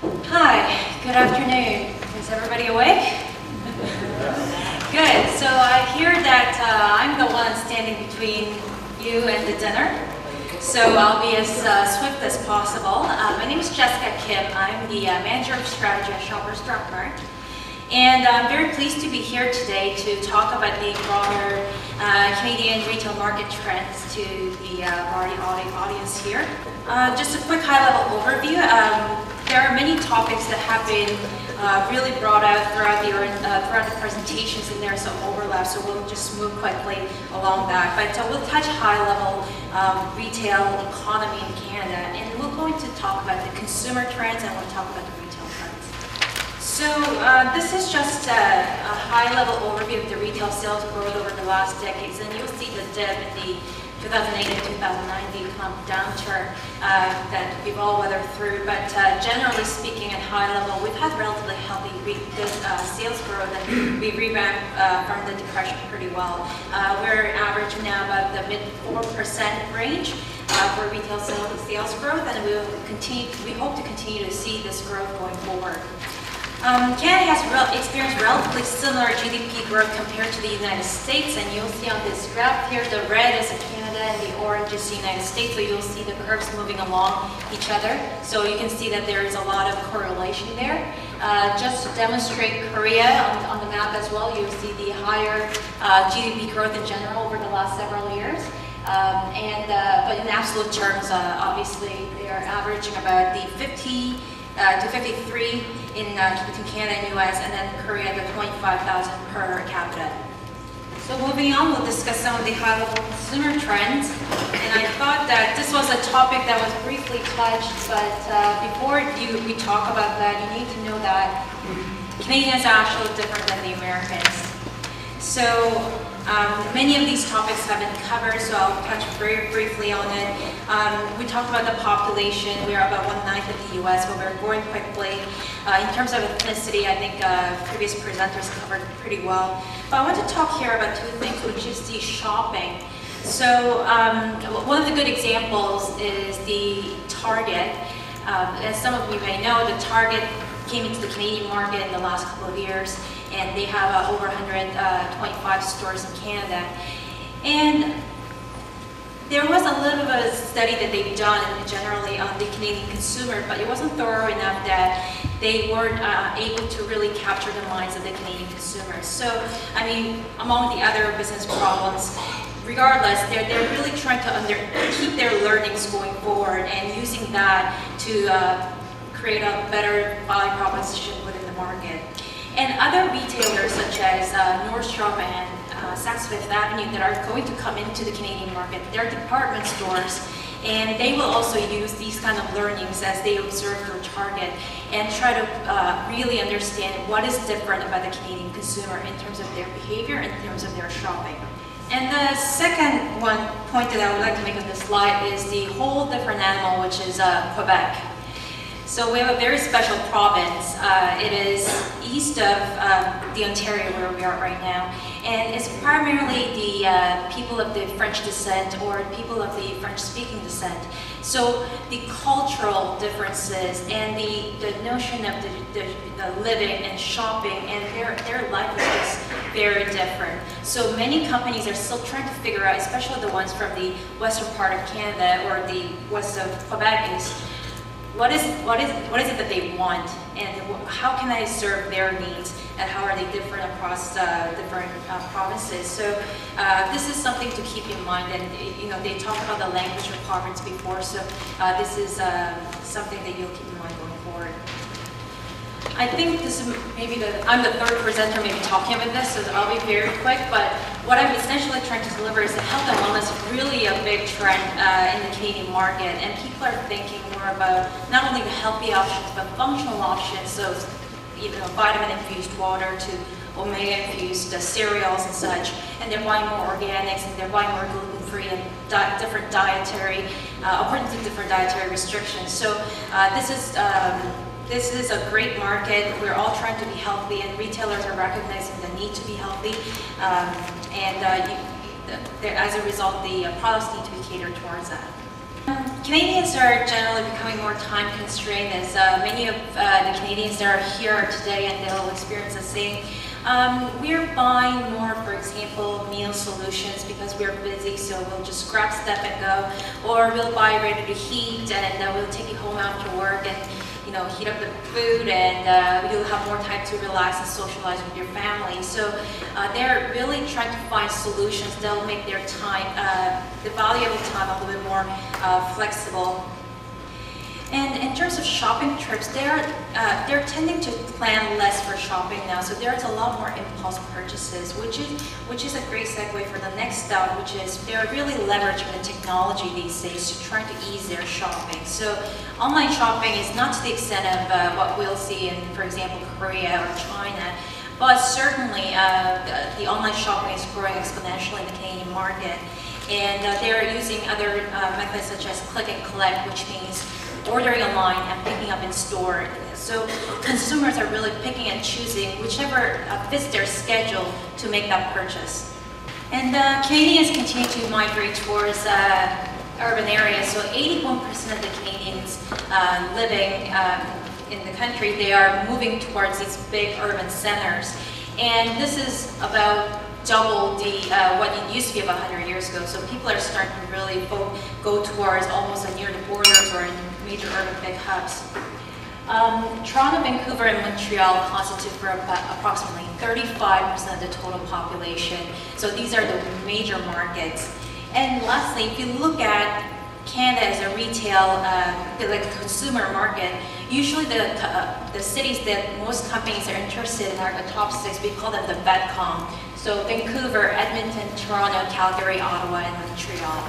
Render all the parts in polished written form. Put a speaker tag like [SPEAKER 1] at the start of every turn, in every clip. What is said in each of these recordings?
[SPEAKER 1] Hi, good afternoon. Is everybody awake? Good. So I hear that I'm the one standing between you and the dinner. So I'll be as swift as possible. My name is Jessica Kim. I'm the Manager of Strategy at Shoppers Drug Mart. And I'm very pleased to be here today to talk about the broader Canadian retail market trends to the Marty audience here. Just a quick high-level overview. There are many topics that have been really brought out throughout the presentations, and there's some overlap, so we'll just move quickly along that. But we'll touch high-level retail economy in Canada, and we're going to talk about the consumer trends, and we'll talk about the retail trends. So this is just a high-level overview of the retail sales growth over the last decades, and you'll see the dip in the 2008 and 2009, the economic downturn that we've all weathered through. But generally speaking, at high level, we've had relatively healthy sales growth, and we rebound from the depression pretty well. We're averaging now about the mid 4% range for retail sales growth, and we hope to continue to see this growth going forward. Canada has experienced relatively similar GDP growth compared to the United States, and you'll see on this graph here, the red is Canada and the orange is the United States, so you'll see the curves moving along each other. So you can see that there is a lot of correlation there. Just to demonstrate Korea on the map as well, you'll see the higher GDP growth in general over the last several years. But in absolute terms, obviously, they are averaging about the 50 to 53 between Canada and US, and then Korea the 25,000 per capita. So moving on, we'll discuss some of the high-level consumer trends. And I thought that this was a topic that was briefly touched, but before we talk about that, you need to know that Canadians are actually different than the Americans. So many of these topics have been covered, so I'll touch very briefly on it. We talked about the population. We are about 1/9 of the US, but we're growing quickly. In terms of ethnicity, I think previous presenters covered pretty well. But I want to talk here about two things, which is the shopping. So one of the good examples is the Target. As some of you may know, the Target came into the Canadian market in the last couple of years, and they have over 125 stores in Canada. And there was a little bit of a study that they've done generally on the Canadian consumer, but it wasn't thorough enough that they weren't able to really capture the minds of the Canadian consumers. So, I mean, among the other business problems, regardless, they're really trying to keep their learnings going forward and using that to create a better value proposition within the market. And other retailers such as Nordstrom and Saks Fifth Avenue that are going to come into the Canadian market, they're department stores, and they will also use these kind of learnings as they observe their Target and try to really understand what is different about the Canadian consumer in terms of their behavior, in terms of their shopping. And the second point that I would like to make on this slide is the whole different animal, which is Quebec. So we have a very special province. It is east of the Ontario where we are right now, and it's primarily the people of the French descent or people of the French-speaking descent. So the cultural differences and the notion of the living and shopping and their life is just very different. So many companies are still trying to figure out, especially the ones from the western part of Canada or the west of Quebec, is what is it that they want, and how can I serve their needs, and how are they different across different provinces? So this is something to keep in mind, and they talked about the language requirements before, so this is something that you'll keep in mind going forward. I think this is I'm the third presenter maybe talking about this, so I'll be very quick, but what I'm essentially trying to deliver is that health and wellness is really a big trend in the Canadian market, and people are thinking more about not only the healthy options, but functional options, so vitamin-infused water to omega-infused cereals and such, and they're buying more organics, and they're buying more gluten-free and different dietary, according to different dietary restrictions. So this is a great market. We're all trying to be healthy, and retailers are recognizing the need to be healthy. As a result, the products need to be catered towards that. Canadians are generally becoming more time constrained, as many of the Canadians that are here today, and they'll experience the same. We're buying more, for example, meal solutions because we're busy, so we'll just grab stuff and go, or we'll buy ready to heat and we'll take it home after work and heat up the food, and you'll have more time to relax and socialize with your family. So they're really trying to find solutions that'll make their time, the valuable time, a little bit more flexible. And in terms of shopping trips, they're tending to plan less for shopping now. So there's a lot more impulse purchases, which is a great segue for the next step, which is they're really leveraging the technology these days to try to ease their shopping. So online shopping is not to the extent of what we'll see in, for example, Korea or China, but certainly the online shopping is growing exponentially in the Canadian market. And they're using other methods such as click and collect, which means ordering online and picking up in store. So consumers are really picking and choosing whichever fits their schedule to make that purchase. And Canadians continue to migrate towards urban areas. So 81% of the Canadians living in the country, they are moving towards these big urban centers. And this is about double what it used to be about 100 years ago. So people are starting to really go towards almost near the borders or in major urban big hubs. Toronto, Vancouver, and Montreal constitute for approximately 35% of the total population. So these are the major markets. And lastly, if you look at Canada as a retail, like a consumer market, usually the cities that most companies are interested in are the top 6. We call them the VETCOM. So Vancouver, Edmonton, Toronto, Calgary, Ottawa, and Montreal.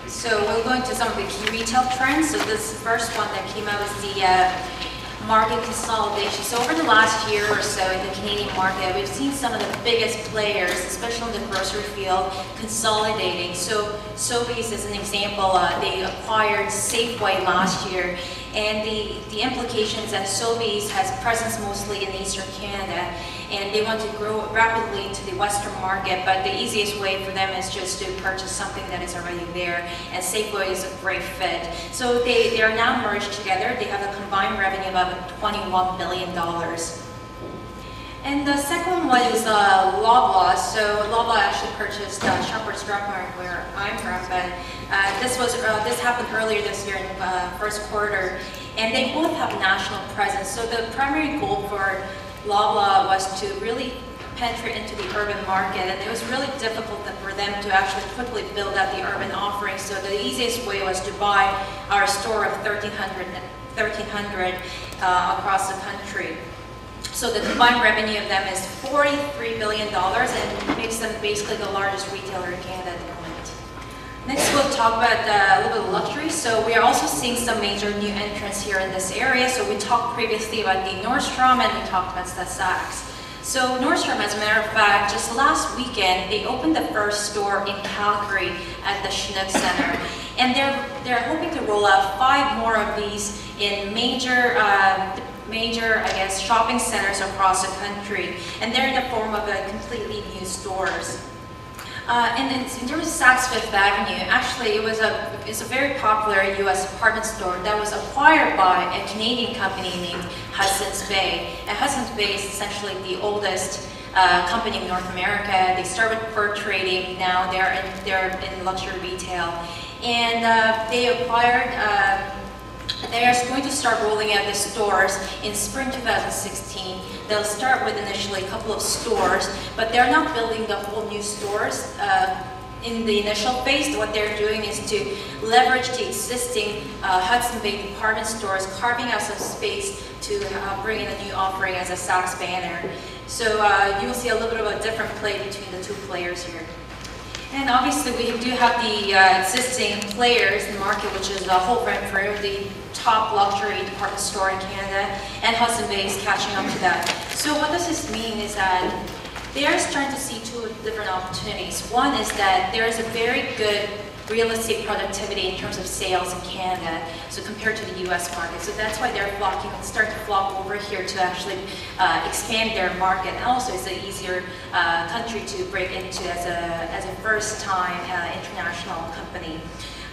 [SPEAKER 1] So we'll go into some of the key retail trends. So this first one that came out is the market consolidation. So over the last year or so in the Canadian market, we've seen some of the biggest players, especially in the grocery field, consolidating. So Sobeys is an example. They acquired Safeway last year. And the implications that Sobeys has presence mostly in Eastern Canada, and they want to grow rapidly into the Western market, but the easiest way for them is just to purchase something that is already there, and Safeway is a great fit. So they are now merged together. They have a combined revenue of about $21 billion. And the second one is Loblaw. So Loblaw actually purchased Shoppers Drug Mart, where I'm from, but this happened earlier this year in the first quarter, and they both have national presence. So the primary goal for Loblaw was to really penetrate into the urban market, and it was really difficult for them to actually quickly build out the urban offering. So the easiest way was to buy our store of 1,300 across the country. So the combined revenue of them is $43 billion, and makes them basically the largest retailer in Canada at the moment. Next, we'll talk about a little bit of luxury. So we are also seeing some major new entrants here in this area. So we talked previously about the Nordstrom, and we talked about the Saks. So Nordstrom, as a matter of fact, just last weekend, they opened the first store in Calgary at the Chinook Center. And they're hoping to roll out 5 more of these in major, I guess, shopping centers across the country. And they're in the form of completely new stores. And in terms of Saks Fifth Avenue, actually it's a very popular U.S. department store that was acquired by a Canadian company named Hudson's Bay. And Hudson's Bay is essentially the oldest company in North America. They started with fur trading. Now they're in luxury retail, and they acquired. They are going to start rolling out the stores in spring 2016. They'll start with initially a couple of stores, but they're not building the whole new stores. In the initial phase, what they're doing is to leverage the existing Hudson Bay department stores, carving out some space to bring in a new offering as a Saks banner. So you'll see a little bit of a different play between the 2 players here. And obviously we do have the existing players in the market, which is Holt Renfrew, the top luxury department store in Canada, and Hudson Bay is catching up to that. So what does this mean is that they are starting to see 2 different opportunities. One is that there is a very good real estate productivity in terms of sales in Canada, so compared to the U.S. market. So that's why they're starting to flock over here to actually expand their market. And also, it's an easier country to break into as a first-time international company.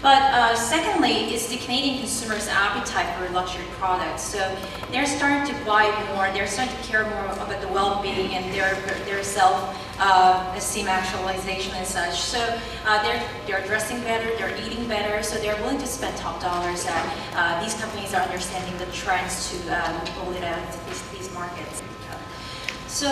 [SPEAKER 1] But secondly, is the Canadian consumers' appetite for luxury products. So they're starting to buy more, they're starting to care more about the well-being and their self-esteem actualization and such. So they're dressing better, they're eating better, so they're willing to spend top dollars. These companies are understanding the trends to roll it out to these markets. So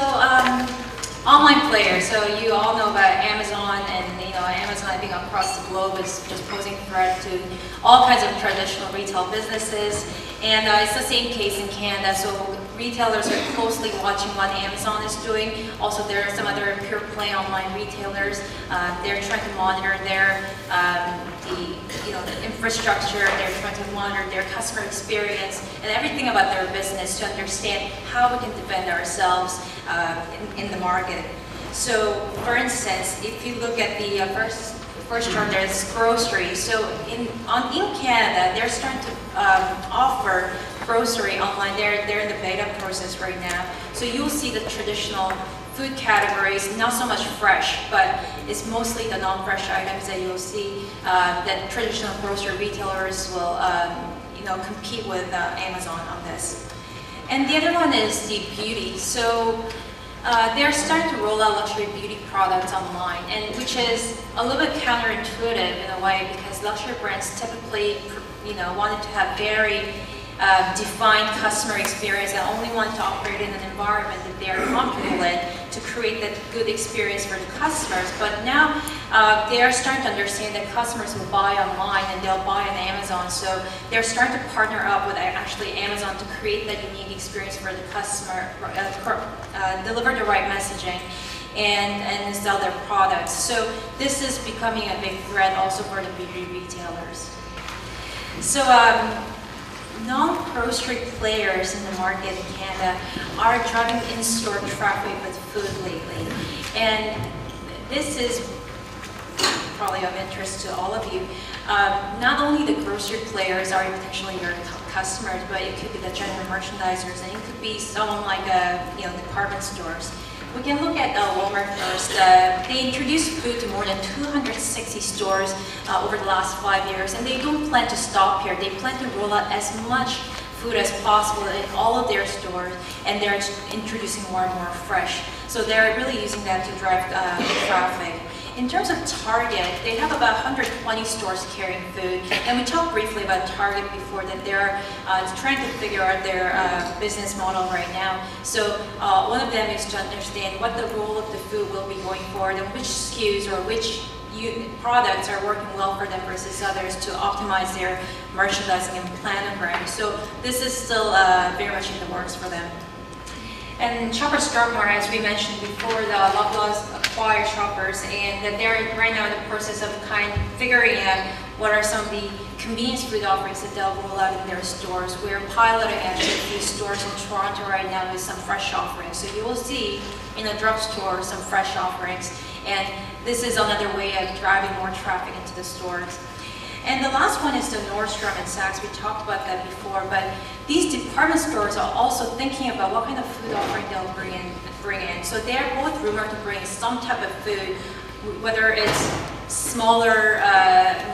[SPEAKER 1] online players, so you all know about Amazon, and Amazon, I think, across the globe is just posing a threat to all kinds of traditional retail businesses. And it's the same case in Canada, so retailers are closely watching what Amazon is doing. Also, there are some other pure play online retailers. They're trying to monitor their the infrastructure, they're trying to monitor their customer experience and everything about their business to understand how we can defend ourselves in the market. So, for instance, if you look at the first chart, there's grocery. So in Canada, they're starting to offer grocery online. They're in the beta process right now. So you'll see the traditional food categories, not so much fresh, but it's mostly the non-fresh items that you'll see that traditional grocery retailers will compete with Amazon on this. And the other one is the beauty. So they're starting to roll out luxury beauty products online, and which is a little bit counterintuitive in a way, because luxury brands typically, wanted to have very defined customer experience and only want to operate in an environment that they are comfortable in to create that good experience for the customers. But now they are starting to understand that customers will buy online and they'll buy on Amazon. So they're starting to partner up with actually Amazon to create that unique experience for the customer, deliver the right messaging, and sell their products. So this is becoming a big threat also for the beauty retailers. So non-grocery players in the market in Canada are driving in-store traffic with food lately. And this is probably of interest to all of you. Not only the grocery players are potentially your customers, but it could be the general merchandisers, and it could be someone like department stores. We can look at Walmart first. They introduced food to more than 260 stores over the last 5 years, and they don't plan to stop here. They plan to roll out as much food as possible in all of their stores, and they're introducing more and more fresh. So they're really using that to drive traffic. In terms of Target, they have about 120 stores carrying food, and we talked briefly about Target before, that they're trying to figure out their business model right now. So one of them is to understand what the role of the food will be going forward, and which SKUs or which products are working well for them versus others to optimize their merchandising and planogram. So this is still very much in the works for them. And Shoppers Drug Mart, as we mentioned before, the Loblaws acquired Shoppers, and that they're right now in the process of figuring out what are some of the convenience food offerings that they'll roll out in their stores. We're piloting actually a few stores in Toronto right now with some fresh offerings. So you will see in a drugstore some fresh offerings, and this is another way of driving more traffic into the stores. And the last one is the Nordstrom and Saks. We talked about that before, but these department stores are also thinking about what kind of food offering they'll bring in. So they're both rumored to bring some type of food, whether it's smaller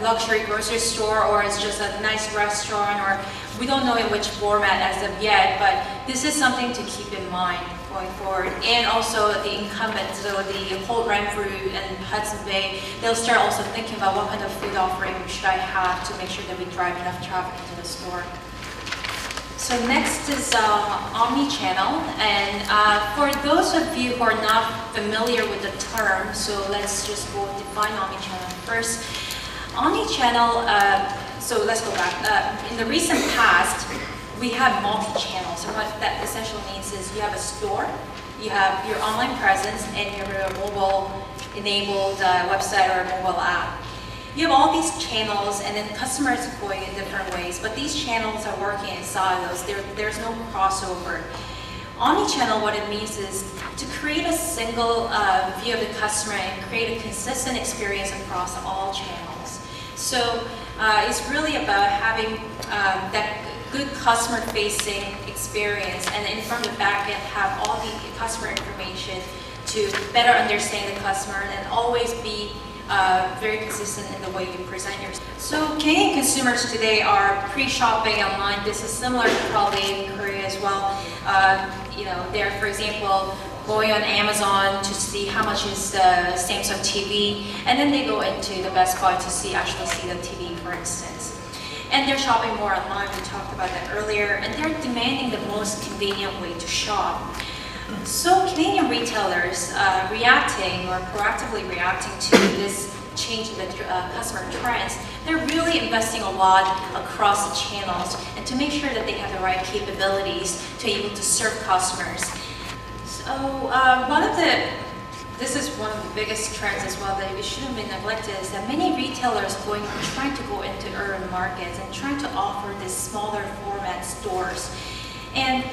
[SPEAKER 1] luxury grocery store or it's just a nice restaurant, or we don't know in which format as of yet, but this is something to keep in mind going forward. And also the incumbents, so the Holt Renfrew and Hudson Bay, they'll start also thinking about what kind of food offering should I have to make sure that we drive enough traffic into the store. So next is omni-channel, and for those of you who are not familiar with the term, so let's just go define omni-channel first. Omni-channel, so let's go back. In the recent past, we have multi-channel. So what that essentially means is you have a store, you have your online presence, and you have a mobile-enabled website or a mobile app. You have all these channels, and then customers are going in different ways, but these channels are working in silos. There's no crossover. Omnichannel, what it means is to create a single view of the customer and create a consistent experience across all channels. So it's really about having that good customer-facing experience, and then from the back end have all the customer information to better understand the customer and always be very consistent in the way you present yourself. So Canadian consumers today are pre-shopping online. This is similar to probably in Korea as well. They're, for example, going on Amazon to see how much is the Samsung TV, and then they go into the Best Buy to actually see the TV, for instance. And they're shopping more online, we talked about that earlier, and they're demanding the most convenient way to shop. So Canadian retailers reacting or proactively reacting to this change in the customer trends, they're really investing a lot across the channels and to make sure that they have the right capabilities to be able to serve customers. So this is one of the biggest trends as well that it shouldn't be neglected, is that many retailers trying to go into urban markets and trying to offer these smaller format stores. And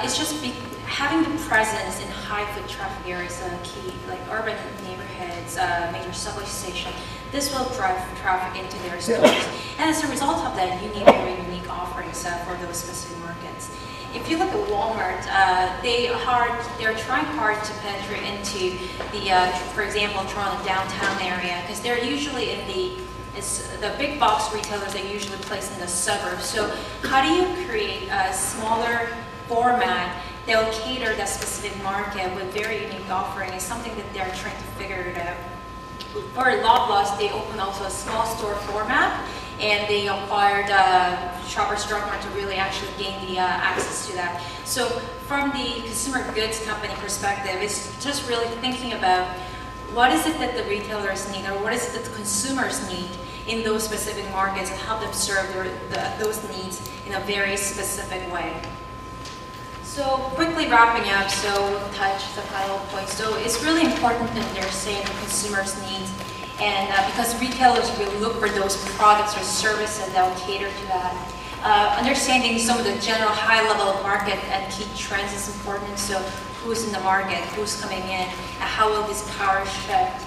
[SPEAKER 1] it's just having the presence in high foot traffic areas key, like urban neighborhoods, major subway station. This will drive traffic into their stores. And as a result of that, you need very unique offerings for those specific markets. If you look at Walmart, they're trying hard to penetrate into the, for example, Toronto downtown area, because they're usually in the big box retailers are usually placed in the suburbs. So how do you create a smaller format that will cater that specific market with very unique offering is something that they're trying to figure it out. For Loblaws, they opened also a small store format, and they acquired Shoppers Drug Mart to really actually gain the access to that. So from the consumer goods company perspective, it's just really thinking about what is it that the retailers need, or what is it that the consumers need in those specific markets, and help them serve those needs in a very specific way. So quickly wrapping up, so we'll touch the final point. So it's really important to understand the consumer's needs, and because retailers will look for those products or services that will cater to that. Understanding some of the general high-level market and key trends is important. So who's in the market, who's coming in, and how will this power shift?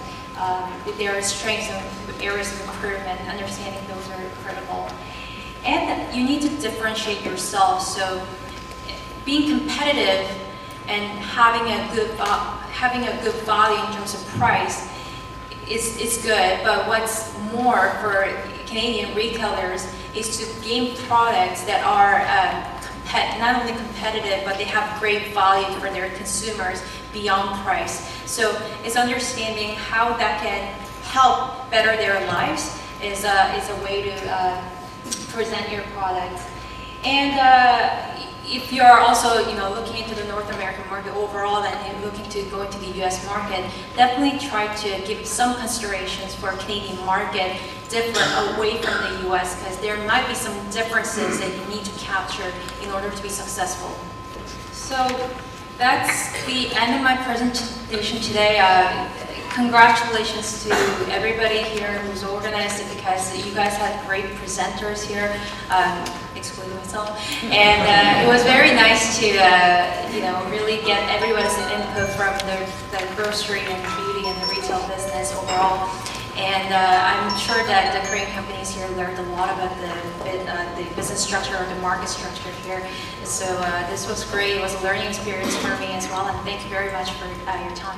[SPEAKER 1] If there are strengths and areas of improvement, understanding those are critical. And you need to differentiate yourself. So being competitive and having a good value in terms of price is good, but what's more for Canadian retailers is to gain products that are not only competitive, but they have great value for their consumers beyond price. So it's understanding how that can help better their lives is a way to present your product. And if you're also looking into the North American market overall and you're looking to go into the US market, definitely try to give some considerations for Canadian market different away from the US, because there might be some differences that you need to capture in order to be successful. So that's the end of my presentation today. Congratulations to everybody here who's organized it, because you guys had great presenters here, excluding myself. And it was very nice to really get everyone's input from the grocery and beauty and the retail business overall. And I'm sure that the Korean companies here learned a lot about the business structure or the market structure here. So this was great. It was a learning experience for me as well. And thank you very much for your time.